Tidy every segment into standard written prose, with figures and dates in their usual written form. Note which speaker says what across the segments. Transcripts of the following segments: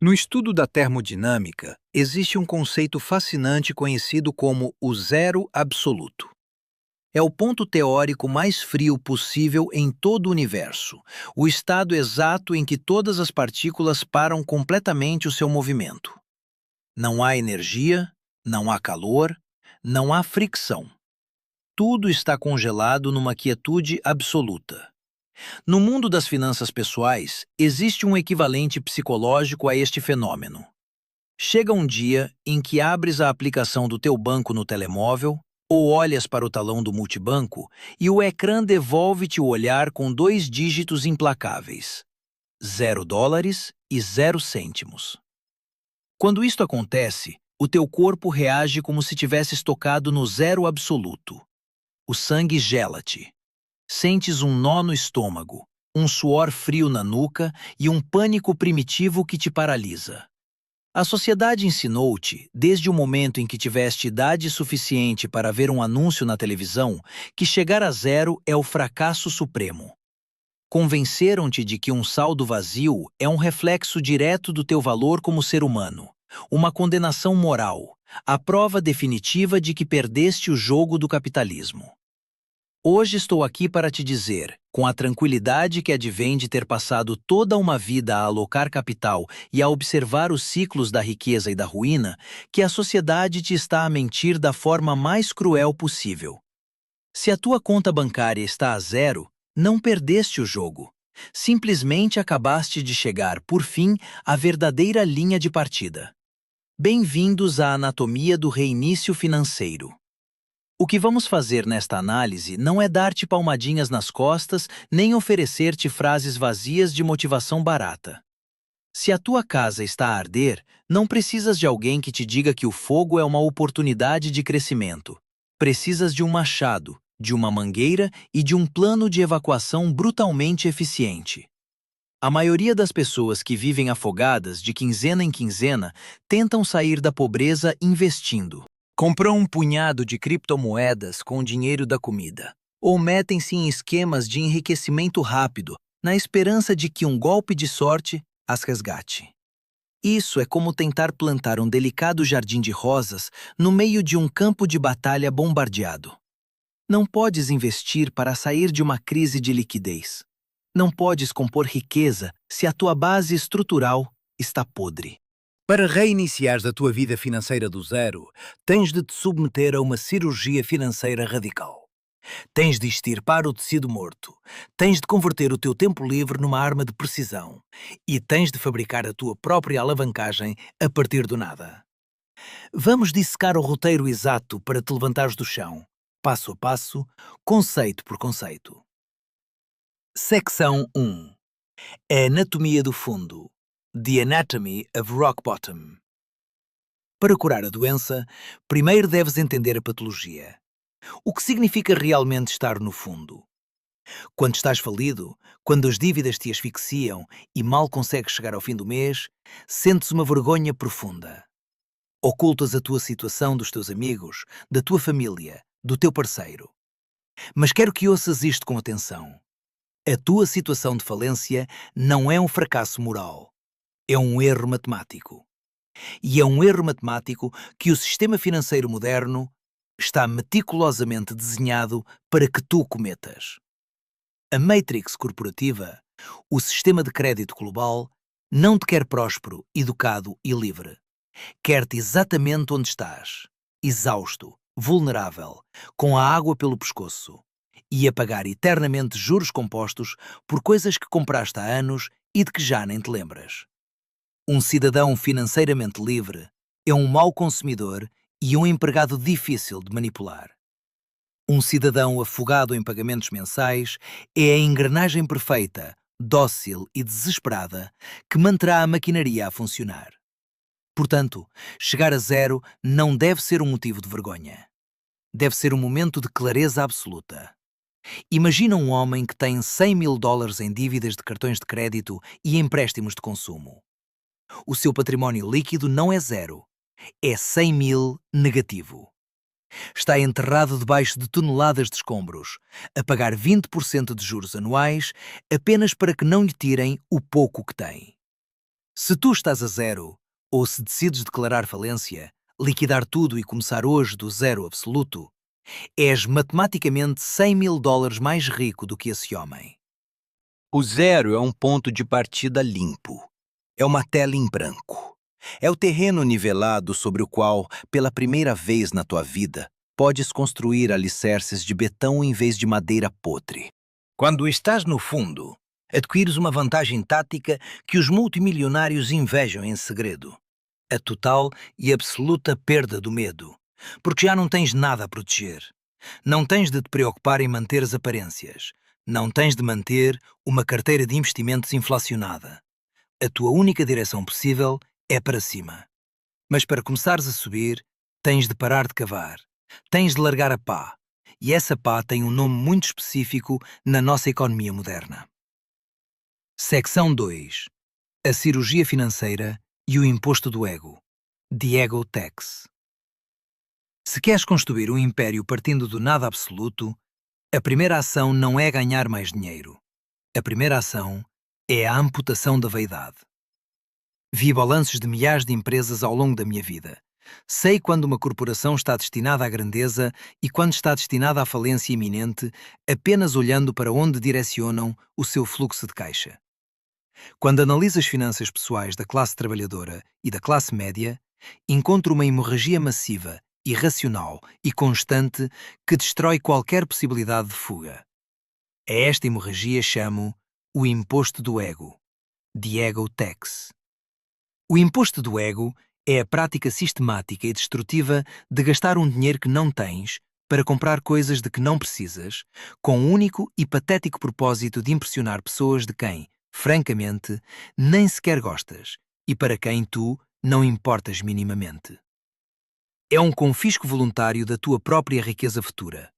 Speaker 1: No estudo da termodinâmica, existe um conceito fascinante conhecido como o zero absoluto. É o ponto teórico mais frio possível em todo o universo, o estado exato em que todas as partículas param completamente o seu movimento. Não há energia, não há calor, não há fricção. Tudo está congelado numa quietude absoluta. No mundo das finanças pessoais, existe um equivalente psicológico a este fenômeno. Chega um dia em que abres a aplicação do teu banco no telemóvel ou olhas para o talão do multibanco e o ecrã devolve-te o olhar com dois dígitos implacáveis: US$ 0 e 0 cêntimos. Quando isto acontece, o teu corpo reage como se tivesses tocado no zero absoluto. O sangue gela-te. Sentes um nó no estômago, um suor frio na nuca e um pânico primitivo que te paralisa. A sociedade ensinou-te, desde o momento em que tiveste idade suficiente para ver um anúncio na televisão, que chegar a zero é o fracasso supremo. Convenceram-te de que um saldo vazio é um reflexo direto do teu valor como ser humano, uma condenação moral, a prova definitiva de que perdeste o jogo do capitalismo. Hoje estou aqui para te dizer, com a tranquilidade que advém de ter passado toda uma vida a alocar capital e a observar os ciclos da riqueza e da ruína, que a sociedade te está a mentir da forma mais cruel possível. Se a tua conta bancária está a zero, não perdeste o jogo. Simplesmente acabaste de chegar, por fim, à verdadeira linha de partida. Bem-vindos à anatomia do reinício financeiro. O que vamos fazer nesta análise não é dar-te palmadinhas nas costas, nem oferecer-te frases vazias de motivação barata. Se a tua casa está a arder, não precisas de alguém que te diga que o fogo é uma oportunidade de crescimento. Precisas de um machado, de uma mangueira e de um plano de evacuação brutalmente eficiente. A maioria das pessoas que vivem afogadas de quinzena em quinzena tentam sair da pobreza investindo. Compram um punhado de criptomoedas com o dinheiro da comida, ou metem-se em esquemas de enriquecimento rápido, na esperança de que um golpe de sorte as resgate. Isso é como tentar plantar um delicado jardim de rosas no meio de um campo de batalha bombardeado. Não podes investir para sair de uma crise de liquidez. Não podes compor riqueza se a tua base estrutural está podre.
Speaker 2: Para reiniciares a tua vida financeira do zero, tens de te submeter a uma cirurgia financeira radical. Tens de extirpar o tecido morto, tens de converter o teu tempo livre numa arma de precisão e tens de fabricar a tua própria alavancagem a partir do nada. Vamos dissecar o roteiro exato para te levantares do chão, passo a passo, conceito por conceito. Secção 1. A anatomia do fundo. The Anatomy of Rock Bottom. Para curar a doença, primeiro deves entender a patologia. O que significa realmente estar no fundo? Quando estás falido, quando as dívidas te asfixiam e mal consegues chegar ao fim do mês, sentes uma vergonha profunda. Ocultas a tua situação dos teus amigos, da tua família, do teu parceiro. Mas quero que ouças isto com atenção. A tua situação de falência não é um fracasso moral. É um erro matemático. E é um erro matemático que o sistema financeiro moderno está meticulosamente desenhado para que tu cometas. A Matrix corporativa, o sistema de crédito global, não te quer próspero, educado e livre. Quer-te exatamente onde estás, exausto, vulnerável, com a água pelo pescoço, e a pagar eternamente juros compostos por coisas que compraste há anos e de que já nem te lembras. Um cidadão financeiramente livre é um mau consumidor e um empregado difícil de manipular. Um cidadão afogado em pagamentos mensais é a engrenagem perfeita, dócil e desesperada que manterá a maquinaria a funcionar. Portanto, chegar a zero não deve ser um motivo de vergonha. Deve ser um momento de clareza absoluta. Imagina um homem que tem $100.000 em dívidas de cartões de crédito e empréstimos de consumo. O seu património líquido não é zero, é 100.000 negativo. Está enterrado debaixo de toneladas de escombros, a pagar 20% de juros anuais apenas para que não lhe tirem o pouco que tem. Se tu estás a zero, ou se decides declarar falência, liquidar tudo e começar hoje do zero absoluto, és matematicamente $100.000 mais rico do que esse homem.
Speaker 1: O zero é um ponto de partida limpo. É uma tela em branco. É o terreno nivelado sobre o qual, pela primeira vez na tua vida, podes construir alicerces de betão em vez de madeira podre. Quando estás no fundo, adquires uma vantagem tática que os multimilionários invejam em segredo: a total e absoluta perda do medo, porque já não tens nada a proteger. Não tens de te preocupar em manter as aparências. Não tens de manter uma carteira de investimentos inflacionada. A tua única direção possível é para cima. Mas para começares a subir, tens de parar de cavar. Tens de largar a pá. E essa pá tem um nome muito específico na nossa economia moderna. Secção 2. A cirurgia financeira e o imposto do ego. The Ego Tax. Se queres construir um império partindo do nada absoluto, a primeira ação não é ganhar mais dinheiro. A primeira ação é a amputação da vaidade. Vi balanços de milhares de empresas ao longo da minha vida. Sei quando uma corporação está destinada à grandeza e quando está destinada à falência iminente, apenas olhando para onde direcionam o seu fluxo de caixa. Quando analiso as finanças pessoais da classe trabalhadora e da classe média, encontro uma hemorragia massiva, irracional e constante que destrói qualquer possibilidade de fuga. A esta hemorragia chamo o imposto do ego, the ego tax. O imposto do ego é a prática sistemática e destrutiva de gastar um dinheiro que não tens para comprar coisas de que não precisas, com o único e patético propósito de impressionar pessoas de quem, francamente, nem sequer gostas e para quem tu não importas minimamente. É um confisco voluntário da tua própria riqueza futura.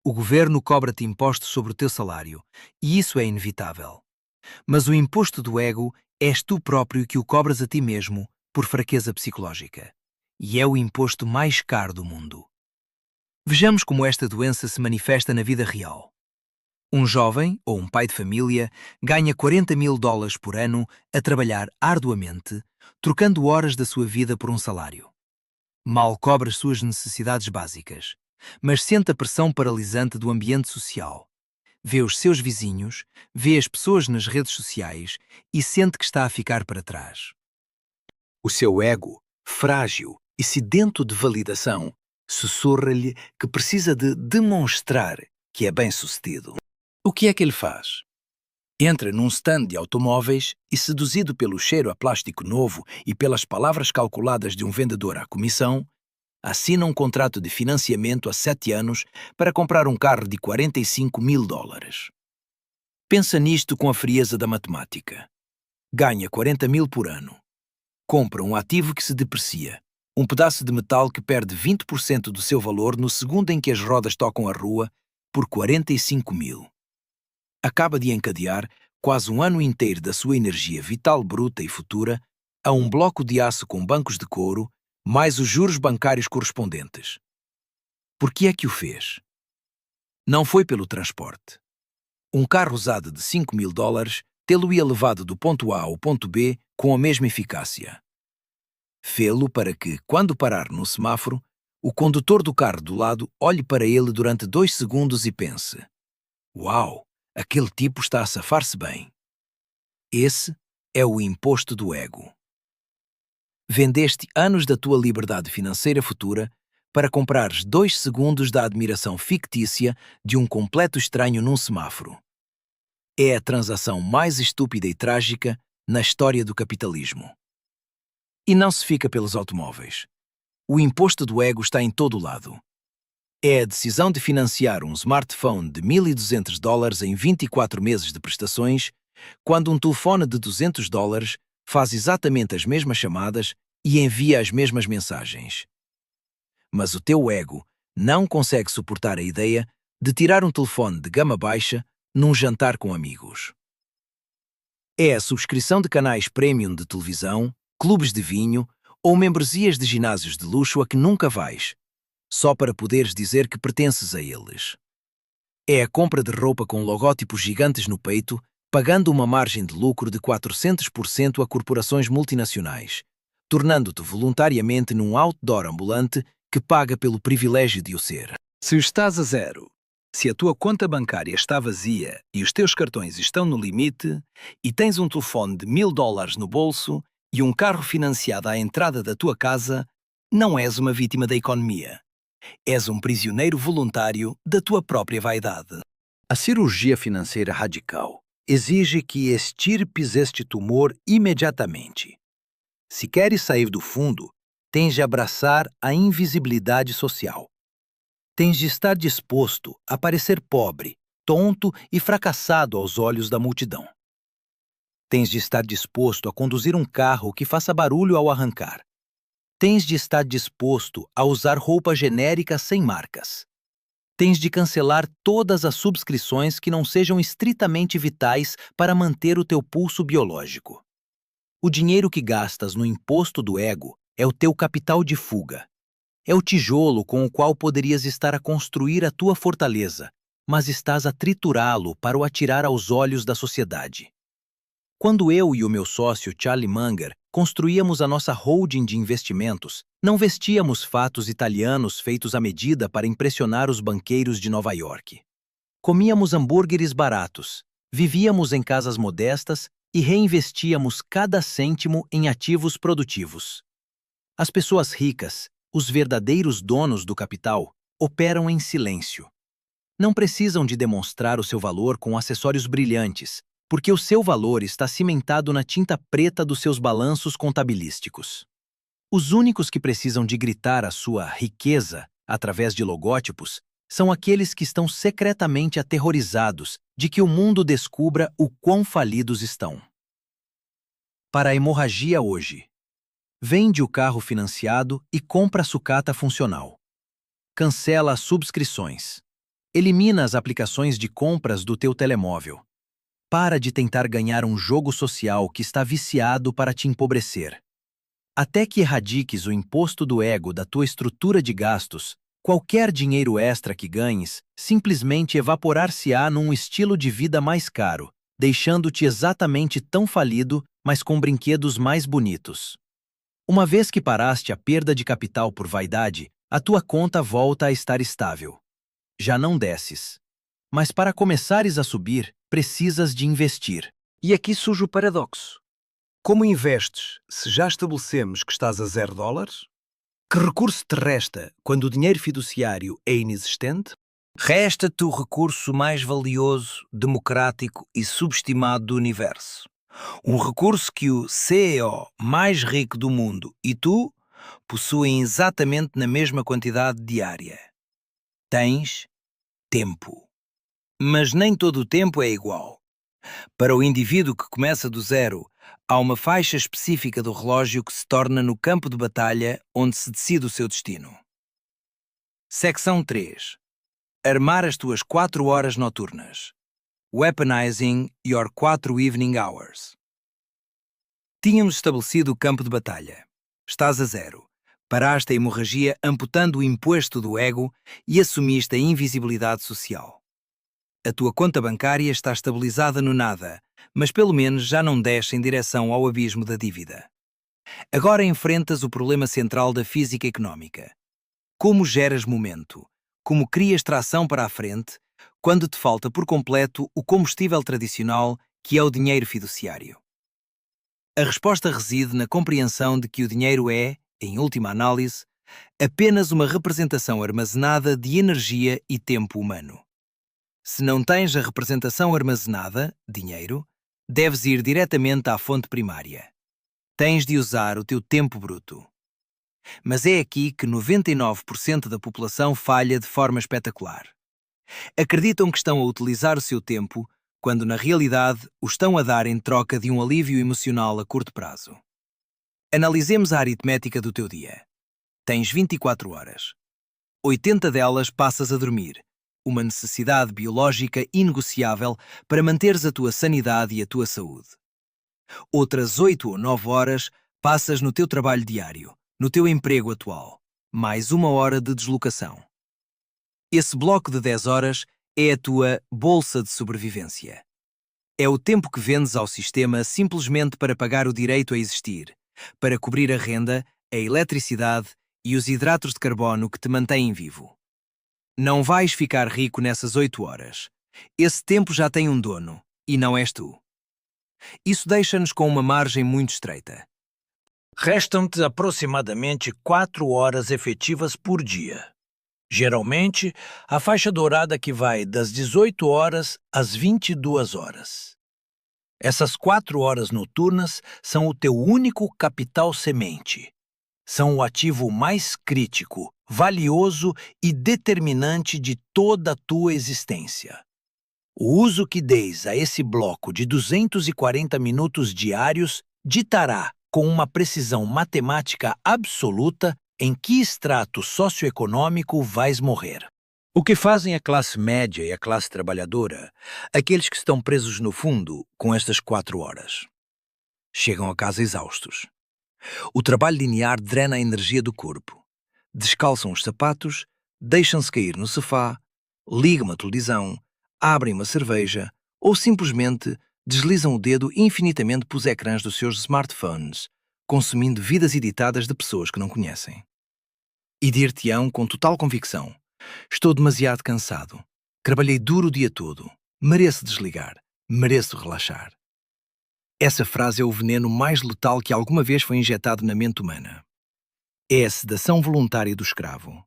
Speaker 1: O governo cobra-te impostos sobre o teu salário, e isso é inevitável. Mas o imposto do ego és tu próprio que o cobras a ti mesmo por fraqueza psicológica. E é o imposto mais caro do mundo. Vejamos como esta doença se manifesta na vida real. Um jovem, ou um pai de família, ganha $40.000 por ano a trabalhar arduamente, trocando horas da sua vida por um salário. Mal cobre as suas necessidades básicas, mas sente a pressão paralisante do ambiente social. Vê os seus vizinhos, vê as pessoas nas redes sociais e sente que está a ficar para trás. O seu ego, frágil e sedento de validação, sussurra-lhe que precisa de demonstrar que é bem-sucedido. O que é que ele faz? Entra num stand de automóveis e, seduzido pelo cheiro a plástico novo e pelas palavras calculadas de um vendedor à comissão, assina um contrato de financiamento a 7 anos para comprar um carro de $45.000. Pensa nisto com a frieza da matemática. Ganha 40.000 por ano. Compra um ativo que se deprecia, um pedaço de metal que perde 20% do seu valor no segundo em que as rodas tocam a rua, por 45.000. Acaba de encadear quase um ano inteiro da sua energia vital bruta e futura a um bloco de aço com bancos de couro, mais os juros bancários correspondentes. Por que é que o fez? Não foi pelo transporte. Um carro usado de $5.000 tê-lo-ia levado do ponto A ao ponto B com a mesma eficácia. Fê-lo para que, quando parar no semáforo, o condutor do carro do lado olhe para ele durante 2 segundos e pense: "Uau, aquele tipo está a safar-se bem." Esse é o imposto do ego. Vendeste anos da tua liberdade financeira futura para comprares 2 segundos da admiração fictícia de um completo estranho num semáforo. É a transação mais estúpida e trágica na história do capitalismo. E não se fica pelos automóveis. O imposto do ego está em todo o lado. É a decisão de financiar um smartphone de $1.200 em 24 meses de prestações, quando um telefone de $200 faz exatamente as mesmas chamadas e envia as mesmas mensagens. Mas o teu ego não consegue suportar a ideia de tirar um telefone de gama baixa num jantar com amigos. É a subscrição de canais premium de televisão, clubes de vinho ou membresias de ginásios de luxo a que nunca vais, só para poderes dizer que pertences a eles. É a compra de roupa com logótipos gigantes no peito
Speaker 2: pagando uma margem de lucro de 400% a corporações multinacionais, tornando-te voluntariamente num outdoor ambulante que paga pelo privilégio de o ser.
Speaker 1: Se estás a zero, se a tua conta bancária está vazia e os teus cartões estão no limite, e tens um telefone de $1000 no bolso e um carro financiado à entrada da tua casa, não és uma vítima da economia. És um prisioneiro voluntário da tua própria vaidade. A cirurgia financeira radical exige que extirpes este tumor imediatamente. Se queres sair do fundo, tens de abraçar a invisibilidade social. Tens de estar disposto a parecer pobre, tonto e fracassado aos olhos da multidão. Tens de estar disposto a conduzir um carro que faça barulho ao arrancar. Tens de estar disposto a usar roupa genérica sem marcas. Tens de cancelar todas as subscrições que não sejam estritamente vitais para manter o teu pulso biológico. O dinheiro que gastas no imposto do ego é o teu capital de fuga. É o tijolo com o qual poderias estar a construir a tua fortaleza, mas estás a triturá-lo para o atirar aos olhos da sociedade. Quando eu e o meu sócio Charlie Munger construíamos a nossa holding de investimentos, não vestíamos fatos italianos feitos à medida para impressionar os banqueiros de Nova York. Comíamos hambúrgueres baratos, vivíamos em casas modestas e reinvestíamos cada cêntimo em ativos produtivos. As pessoas ricas, os verdadeiros donos do capital, operam em silêncio. Não precisam de demonstrar o seu valor com acessórios brilhantes, porque o seu valor está cimentado na tinta preta dos seus balanços contabilísticos. Os únicos que precisam de gritar a sua riqueza através de logótipos são aqueles que estão secretamente aterrorizados de que o mundo descubra o quão falidos estão. Para a hemorragia hoje. Vende o carro financiado e compra a sucata funcional. Cancela as subscrições. Elimina as aplicações de compras do teu telemóvel. Para de tentar ganhar um jogo social que está viciado para te empobrecer. Até que erradiques o imposto do ego da tua estrutura de gastos, qualquer dinheiro extra que ganhes simplesmente evaporar-se-á num estilo de vida mais caro, deixando-te exatamente tão falido, mas com brinquedos mais bonitos. Uma vez que paraste a perda de capital por vaidade, a tua conta volta a estar estável. Já não desces. Mas para começares a subir, precisas de investir. E aqui surge o paradoxo. Como investes se já estabelecemos que estás a $0? Que recurso te resta quando o dinheiro fiduciário é inexistente? Resta-te o recurso mais valioso, democrático e subestimado do universo. Um recurso que o CEO mais rico do mundo e tu possuem exatamente na mesma quantidade diária. Tens tempo. Mas nem todo o tempo é igual. Para o indivíduo que começa do zero, há uma faixa específica do relógio que se torna no campo de batalha onde se decide o seu destino. Secção 3. Armar as tuas 4 horas noturnas. Weaponizing your 4 evening hours. Tínhamos estabelecido o campo de batalha. Estás a zero. Paraste a hemorragia amputando o imposto do ego e assumiste a invisibilidade social. A tua conta bancária está estabilizada no nada, mas pelo menos já não desce em direção ao abismo da dívida. Agora enfrentas o problema central da física económica. Como geras momento? Como crias tração para a frente, quando te falta por completo o combustível tradicional, que é o dinheiro fiduciário? A resposta reside na compreensão de que o dinheiro é, em última análise, apenas uma representação armazenada de energia e tempo humano. Se não tens a representação armazenada, dinheiro, deves ir diretamente à fonte primária. Tens de usar o teu tempo bruto. Mas é aqui que 99% da população falha de forma espetacular. Acreditam que estão a utilizar o seu tempo, quando na realidade o estão a dar em troca de um alívio emocional a curto prazo. Analisemos a aritmética do teu dia. Tens 24 horas. 80 delas passas a dormir, uma necessidade biológica inegociável para manteres a tua sanidade e a tua saúde. Outras 8 ou 9 horas passas no teu trabalho diário, no teu emprego atual, mais 1 hora de deslocação. Esse bloco de 10 horas é a tua bolsa de sobrevivência.
Speaker 2: É o tempo que vendes ao sistema simplesmente para pagar o direito a existir, para cobrir a renda, a eletricidade e os hidratos de carbono que te mantêm vivo. Não vais ficar rico nessas 8 horas. Esse tempo já tem um dono, e não és tu. Isso deixa-nos com uma margem muito estreita.
Speaker 1: Restam-te aproximadamente 4 horas efetivas por dia. Geralmente, a faixa dourada que vai das 18 horas às 22 horas. Essas 4 horas noturnas são o teu único capital semente. São o ativo mais crítico, valioso e determinante de toda a tua existência. O uso que deis a esse bloco de 240 minutos diários ditará, com uma precisão matemática absoluta, em que extrato socioeconômico vais morrer. O que fazem a classe média e a classe trabalhadora, aqueles que estão presos no fundo com estas 4 horas? Chegam a casa exaustos. O trabalho linear drena a energia do corpo. Descalçam os sapatos, deixam-se cair no sofá, ligam uma televisão, abrem uma cerveja ou simplesmente deslizam o dedo infinitamente pelos ecrãs dos seus smartphones, consumindo vidas editadas de pessoas que não conhecem. E dir-te-ão com total convicção: estou demasiado cansado, trabalhei duro o dia todo, mereço desligar, mereço relaxar. Essa frase é o veneno mais letal que alguma vez foi injetado na mente humana. É a sedação voluntária do escravo.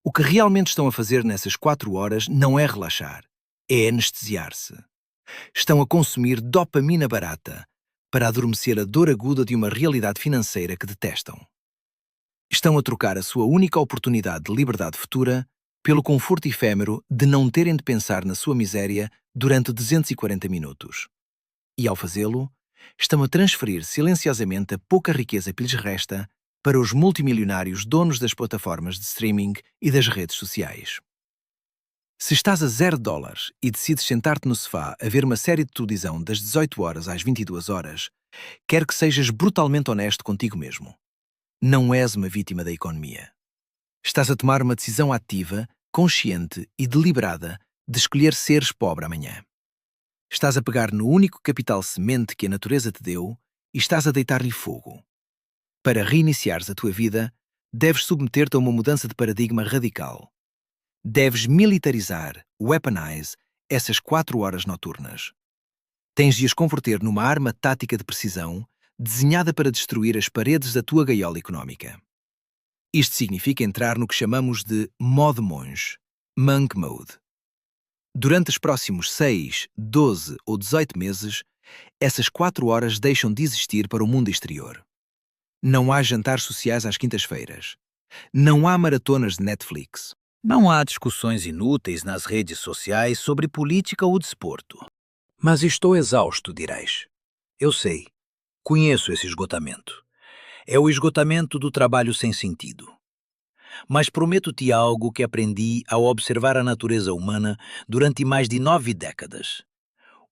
Speaker 1: O que realmente estão a fazer nessas 4 horas não é relaxar, é anestesiar-se. Estão a consumir dopamina barata para adormecer a dor aguda de uma realidade financeira que detestam. Estão a trocar a sua única oportunidade de liberdade futura pelo conforto efêmero de não terem de pensar na sua miséria durante 240 minutos. E ao fazê-lo, estão a transferir silenciosamente a pouca riqueza que lhes resta para os multimilionários donos das plataformas de streaming e das redes sociais. Se estás a $0 e decides sentar-te no sofá a ver uma série de televisão das 18 horas às 22 horas, quero que sejas brutalmente honesto contigo mesmo. Não és uma vítima da economia. Estás a tomar uma decisão ativa, consciente e deliberada de escolher seres pobre amanhã. Estás a pegar no único capital semente que a natureza te deu e estás a deitar-lhe fogo. Para reiniciares a tua vida, deves submeter-te a uma mudança de paradigma radical. Deves militarizar, weaponize, essas 4 horas noturnas. Tens de as converter numa arma tática de precisão, desenhada para destruir as paredes da tua gaiola económica. Isto significa entrar no que chamamos de modo monge, monk mode. Durante os próximos 6, 12 ou 18 meses, essas 4 horas deixam de existir para o mundo exterior. Não há jantares sociais às quintas-feiras. Não há maratonas de Netflix. Não há discussões inúteis nas redes sociais sobre política ou desporto. Mas estou exausto, dirás. Eu sei. Conheço esse esgotamento. É o esgotamento do trabalho sem sentido. Mas prometo-te algo que aprendi ao observar a natureza humana durante mais de 9 décadas.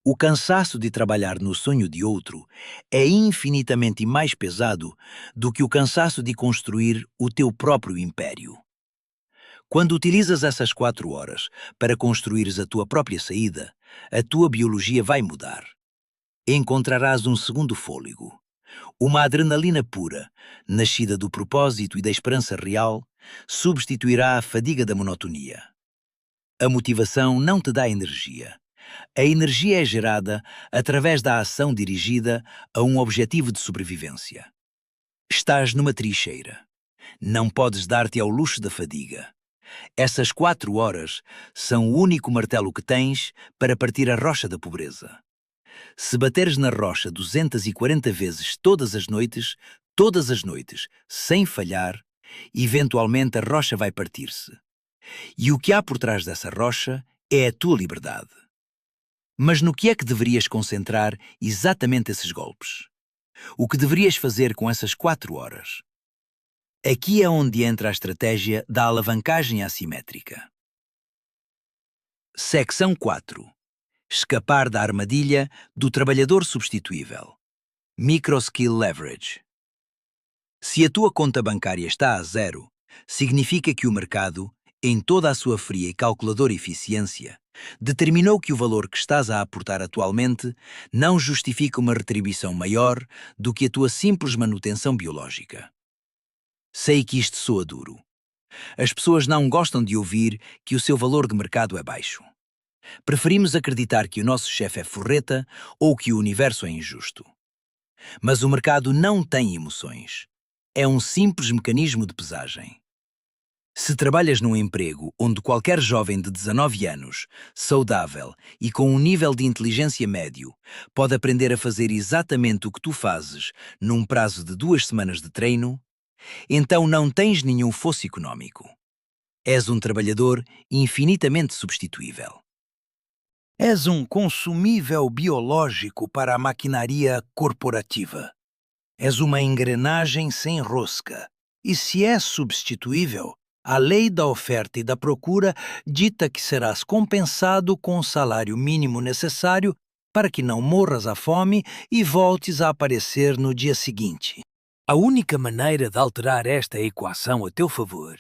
Speaker 1: O cansaço de trabalhar no sonho de outro é infinitamente mais pesado do que o cansaço de construir o teu próprio império. Quando utilizas essas 4 horas para construires a tua própria saída, a tua biologia vai mudar. Encontrarás um segundo fôlego. Uma adrenalina pura, nascida do propósito e da esperança real, substituirá a fadiga da monotonia. A motivação não te dá energia. A energia é gerada através da ação dirigida a um objetivo de sobrevivência. Estás numa trincheira. Não podes dar-te ao luxo da fadiga. Essas 4 horas são o único martelo que tens para partir a rocha da pobreza. Se bateres na rocha 240 vezes todas as noites, sem falhar, eventualmente a rocha vai partir-se. E o que há por trás dessa rocha é a tua liberdade. Mas no que é que deverias concentrar exatamente esses golpes? O que deverias fazer com essas 4 horas? Aqui é onde entra a estratégia da alavancagem assimétrica. Secção 4. Escapar da armadilha do trabalhador substituível. Microskill Leverage. Se a tua conta bancária está a 0, significa que o mercado, em toda a sua fria e calculadora eficiência, determinou que o valor que estás a aportar atualmente não justifica uma retribuição maior do que a tua simples manutenção biológica. Sei que isto soa duro. As pessoas não gostam de ouvir que o seu valor de mercado é baixo. Preferimos acreditar que o nosso chefe é forreta ou que o universo é injusto. Mas o mercado não tem emoções. É um simples mecanismo de pesagem. Se trabalhas num emprego onde qualquer jovem de 19 anos, saudável e com um nível de inteligência médio, pode aprender a fazer exatamente o que tu fazes num prazo de 2 semanas de treino, então não tens nenhum fosso econômico. És um trabalhador infinitamente substituível. És um consumível biológico para a maquinaria corporativa. És uma engrenagem sem rosca. E se és substituível, a lei da oferta e da procura dita que serás compensado com o salário mínimo necessário para que não morras à fome e voltes a aparecer no dia seguinte. A única maneira de alterar esta equação a teu favor,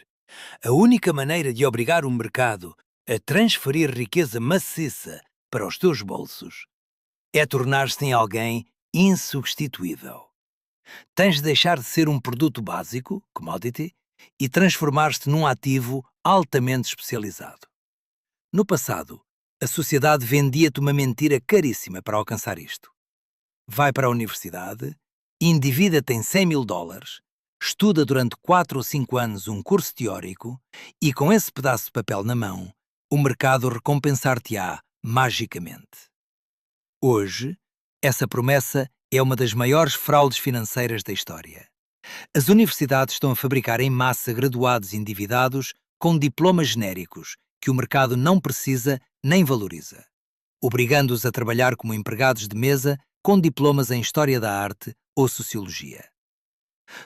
Speaker 1: a única maneira de obrigar o mercado a transferir riqueza maciça para os teus bolsos, é tornar-se em alguém insubstituível. Tens de deixar de ser um produto básico, commodity, e transformar-te num ativo altamente especializado. No passado, a sociedade vendia-te uma mentira caríssima para alcançar isto. Vai para a universidade, endivida-te em $100.000, estuda durante 4 ou 5 anos um curso teórico e, com esse pedaço de papel na mão, o mercado recompensar-te-á magicamente. Hoje, essa promessa é uma das maiores fraudes financeiras da história. As universidades estão a fabricar em massa graduados endividados com diplomas genéricos que o mercado não precisa nem valoriza, obrigando-os a trabalhar como empregados de mesa com diplomas em História da Arte ou Sociologia.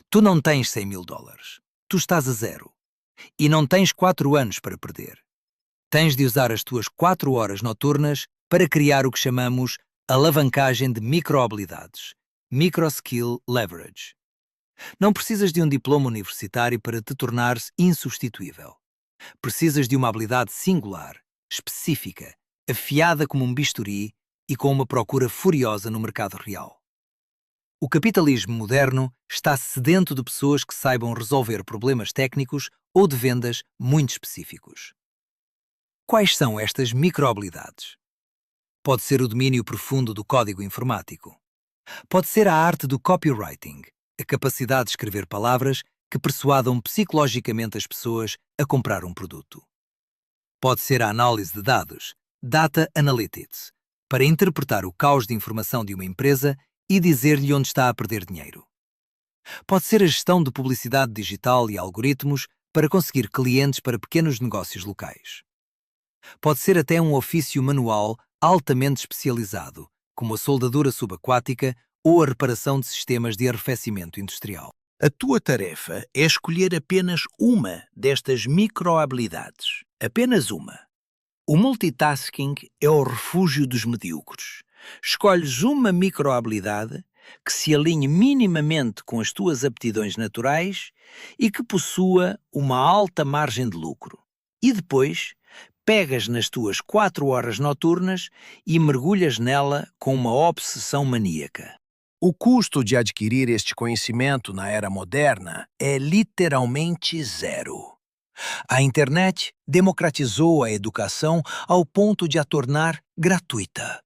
Speaker 1: Tu não tens $100.000, tu estás a zero. E não tens 4 anos para perder. Tens de usar as tuas 4 horas noturnas para criar o que chamamos alavancagem de microhabilidades, micro-skill leverage. Não precisas de um diploma universitário para te tornares insubstituível. Precisas de uma habilidade singular, específica, afiada como um bisturi e com uma procura furiosa no mercado real. O capitalismo moderno está sedento de pessoas que saibam resolver problemas técnicos ou de vendas muito específicos. Quais são estas microhabilidades? Pode ser o domínio profundo do código informático. Pode ser a arte do copywriting, a capacidade de escrever palavras que persuadam psicologicamente as pessoas a comprar um produto. Pode ser a análise de dados, data analytics, para interpretar o caos de informação de uma empresa e dizer-lhe onde está a perder dinheiro. Pode ser a gestão de publicidade digital e algoritmos para conseguir clientes para pequenos negócios locais. Pode ser até um ofício manual altamente especializado, como a soldadura subaquática ou a reparação de sistemas de arrefecimento industrial. A tua tarefa é escolher apenas uma destas microhabilidades. Apenas uma. O multitasking é o refúgio dos medíocres. Escolhes uma microhabilidade que se alinhe minimamente com as tuas aptidões naturais e que possua uma alta margem de lucro. E depois, pegas nas tuas 4 horas noturnas e mergulhas nela com uma obsessão maníaca. O custo de adquirir este conhecimento na era moderna é literalmente zero. A internet democratizou a educação ao ponto de a tornar gratuita.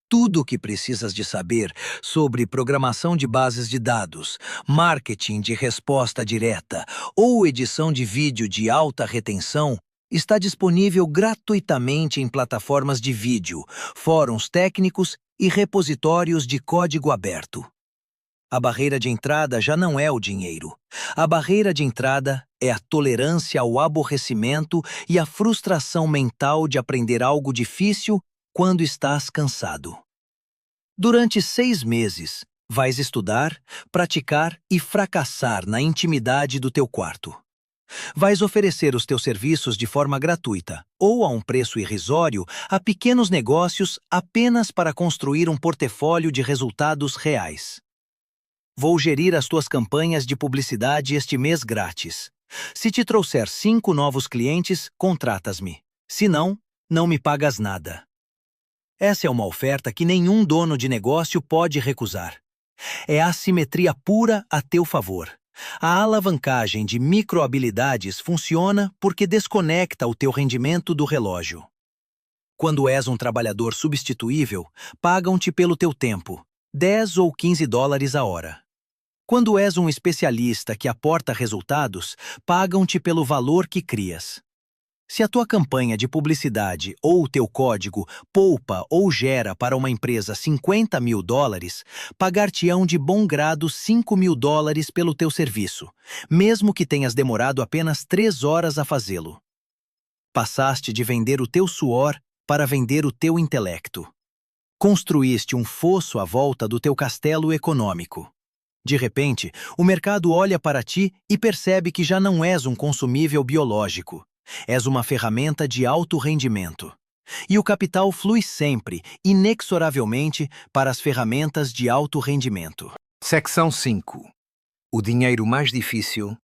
Speaker 1: Tudo o que precisas de saber sobre programação de bases de dados, marketing de resposta direta ou edição de vídeo de alta retenção está disponível gratuitamente em plataformas de vídeo, fóruns técnicos e repositórios de código aberto. A barreira de entrada já não é o dinheiro. A barreira de entrada é a tolerância ao aborrecimento e a frustração mental de aprender algo difícil quando estás cansado. Durante 6 meses, vais estudar, praticar e fracassar na intimidade do teu quarto. Vais oferecer os teus serviços de forma gratuita ou a um preço irrisório a pequenos negócios apenas para construir um portfólio de resultados reais. Vou gerir as tuas campanhas de publicidade este mês grátis. Se te trouxer 5 novos clientes, contratas-me. Se não, não me pagas nada. Essa é uma oferta que nenhum dono de negócio pode recusar. É assimetria pura a teu favor. A alavancagem de microhabilidades funciona porque desconecta o teu rendimento do relógio. Quando és um trabalhador substituível, pagam-te pelo teu tempo, 10 ou 15 dólares a hora. Quando és um especialista que aporta resultados, pagam-te pelo valor que crias. Se a tua campanha de publicidade ou o teu código poupa ou gera para uma empresa 50 mil dólares, pagar-te-ão de bom grado 5 mil dólares pelo teu serviço, mesmo que tenhas demorado apenas 3 horas a fazê-lo. Passaste de vender o teu suor para vender o teu intelecto. Construíste um fosso à volta do teu castelo econômico. De repente, o mercado olha para ti e percebe que já não és um consumível biológico. És uma ferramenta de alto rendimento. E o capital flui sempre, inexoravelmente, para as ferramentas de alto rendimento. Secção 5. O dinheiro mais difícil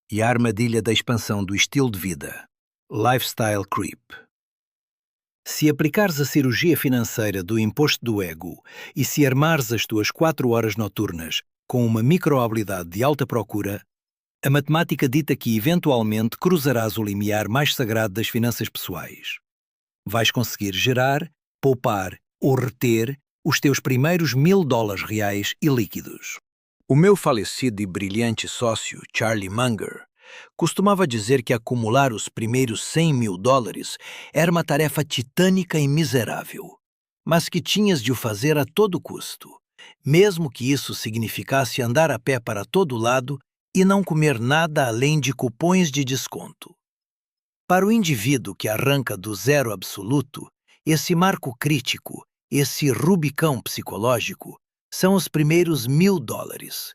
Speaker 1: e a armadilha da expansão do estilo de vida. Lifestyle Creep. Se aplicares a cirurgia financeira do imposto do ego e se armares as tuas 4 horas noturnas com uma microhabilidade de alta procura, a matemática dita que eventualmente cruzarás o limiar mais sagrado das finanças pessoais. Vais conseguir gerar, poupar ou reter os teus primeiros 1000 dólares reais e líquidos. O meu falecido e brilhante sócio, Charlie Munger, costumava dizer que acumular os primeiros 100 mil dólares era uma tarefa titânica e miserável, mas que tinhas de o fazer a todo custo, mesmo que isso significasse andar a pé para todo lado e não comer nada além de cupons de desconto. Para o indivíduo que arranca do zero absoluto, esse marco crítico, esse rubicão psicológico, são os primeiros 1000 dólares.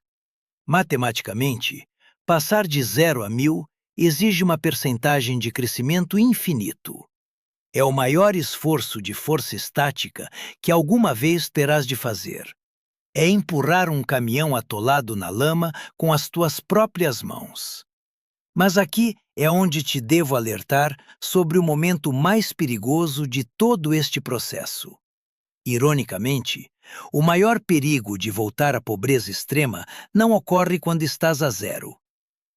Speaker 1: Matematicamente, passar de 0 a 1000 exige uma percentagem de crescimento infinito. É o maior esforço de força estática que alguma vez terás de fazer. É empurrar um caminhão atolado na lama com as tuas próprias mãos. Mas aqui é onde te devo alertar sobre o momento mais perigoso de todo este processo. Ironicamente, o maior perigo de voltar à pobreza extrema não ocorre quando estás a zero.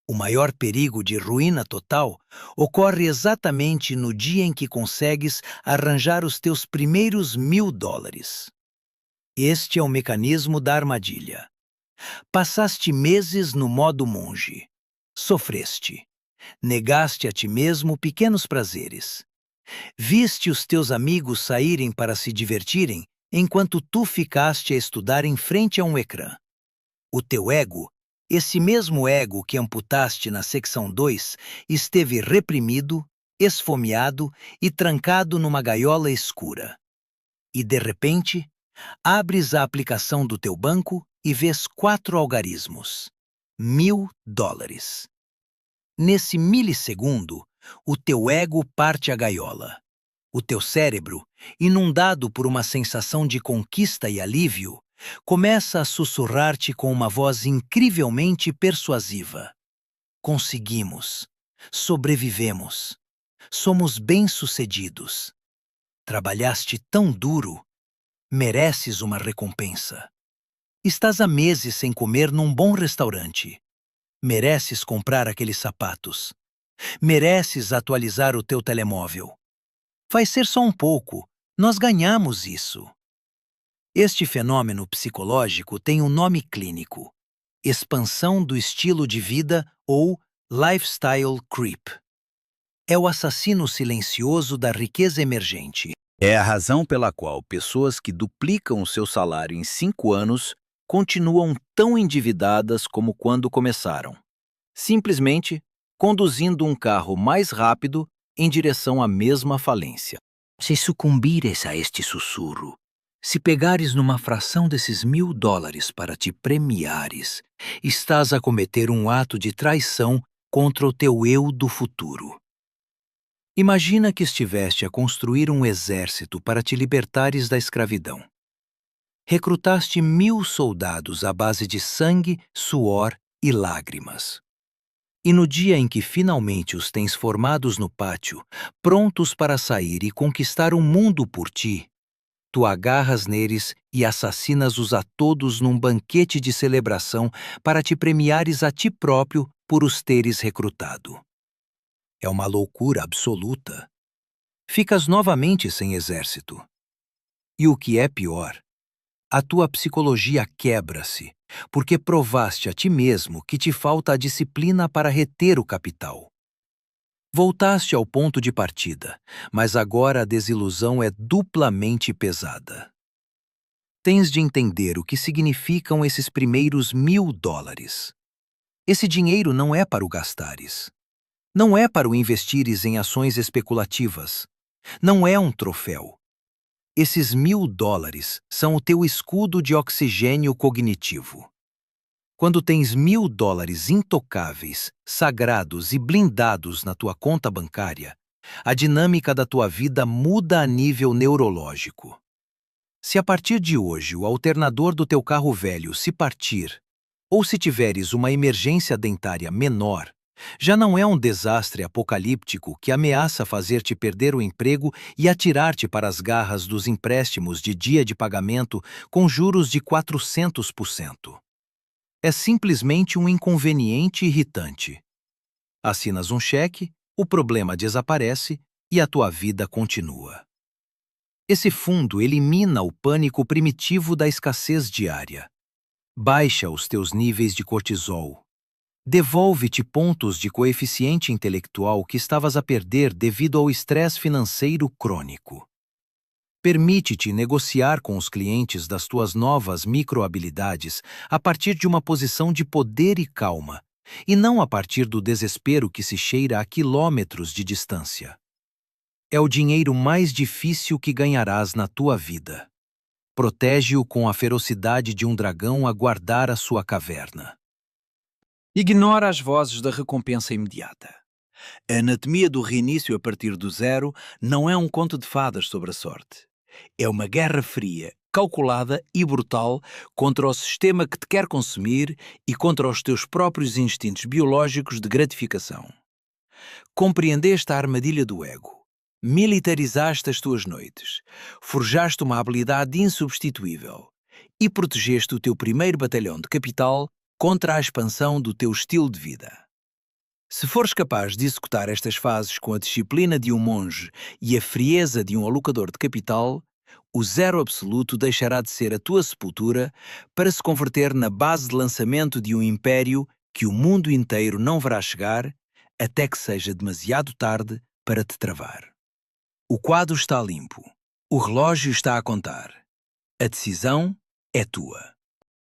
Speaker 1: O maior perigo de ruína total ocorre exatamente no dia em que consegues arranjar os teus primeiros 1000 dólares. Este é o mecanismo da armadilha. Passaste meses no modo monge. Sofreste. Negaste a ti mesmo pequenos prazeres. Viste os teus amigos saírem para se divertirem enquanto tu ficaste a estudar em frente a um ecrã. O teu ego, esse mesmo ego que amputaste na secção 2, esteve reprimido, esfomeado e trancado numa gaiola escura. E, de repente, abres a aplicação do teu banco e vês 4 algarismos. 1000 dólares. Nesse milissegundo, o teu ego parte a gaiola. O teu cérebro, inundado por uma sensação de conquista e alívio, começa a sussurrar-te com uma voz incrivelmente persuasiva. Conseguimos. Sobrevivemos. Somos bem-sucedidos. Trabalhaste tão duro. Mereces uma recompensa. Estás há meses sem comer num bom restaurante. Mereces comprar aqueles sapatos. Mereces atualizar o teu telemóvel. Vai ser só um pouco. Nós ganhamos isso. Este fenômeno psicológico tem um nome clínico: expansão do estilo de vida ou lifestyle creep. É o assassino silencioso da riqueza emergente. É a razão pela qual pessoas que duplicam o seu salário em 5 anos continuam tão endividadas como quando começaram, simplesmente conduzindo um carro mais rápido em direção à mesma falência. Se sucumbires a este sussurro, se pegares numa fração desses 1000 dólares para te premiares, estás a cometer um ato de traição contra o teu eu do futuro. Imagina que estiveste a construir um exército para te libertares da escravidão. Recrutaste 1000 soldados à base de sangue, suor e lágrimas. E no dia em que finalmente os tens formados no pátio, prontos para sair e conquistar o mundo por ti, tu agarras neles e assassinas-os a todos num banquete de celebração para te premiares a ti próprio por os teres recrutado. É uma loucura absoluta. Ficas novamente sem exército. E o que é pior, a tua psicologia quebra-se, porque provaste a ti mesmo que te falta a disciplina para reter o capital. Voltaste ao ponto de partida, mas agora a desilusão é duplamente pesada. Tens de entender o que significam esses primeiros $1.000. Esse dinheiro não é para o gastares. Não é para o investires em ações especulativas. Não é um troféu. Esses $1.000 são o teu escudo de oxigênio cognitivo. Quando tens $1.000 intocáveis, sagrados e blindados na tua conta bancária, a dinâmica da tua vida muda a nível neurológico. Se a partir de hoje o alternador do teu carro velho se partir, ou se tiveres uma emergência dentária menor, já não é um desastre apocalíptico que ameaça fazer-te perder o emprego e atirar-te para as garras dos empréstimos de dia de pagamento com juros de 400%. É simplesmente um inconveniente irritante. Assinas um cheque, o problema desaparece e a tua vida continua. Esse fundo elimina o pânico primitivo da escassez diária. Baixa os teus níveis de cortisol. Devolve-te pontos de coeficiente intelectual que estavas a perder devido ao estresse financeiro crônico. Permite-te negociar com os clientes das tuas novas microhabilidades a partir de uma posição de poder e calma, e não a partir do desespero que se cheira a quilômetros de distância. É o dinheiro mais difícil que ganharás na tua vida. Protege-o com a ferocidade de um dragão a guardar a sua caverna.
Speaker 2: Ignora as vozes da recompensa imediata. A anatomia do reinício a partir do zero não é um conto de fadas sobre a sorte. É uma guerra fria, calculada e brutal contra o sistema que te quer consumir e contra os teus próprios instintos biológicos de gratificação. Compreendeste a armadilha do ego. Militarizaste as tuas noites, forjaste uma habilidade insubstituível e protegeste o teu primeiro batalhão de capital contra a expansão do teu estilo de vida. Se fores capaz de executar estas fases com a disciplina de um monge e a frieza de um alocador de capital, o zero absoluto deixará de ser a tua sepultura para se converter na base de lançamento de um império que o mundo inteiro não verá chegar até que seja demasiado tarde para te travar. O quadro está limpo. O relógio está a contar. A decisão é tua.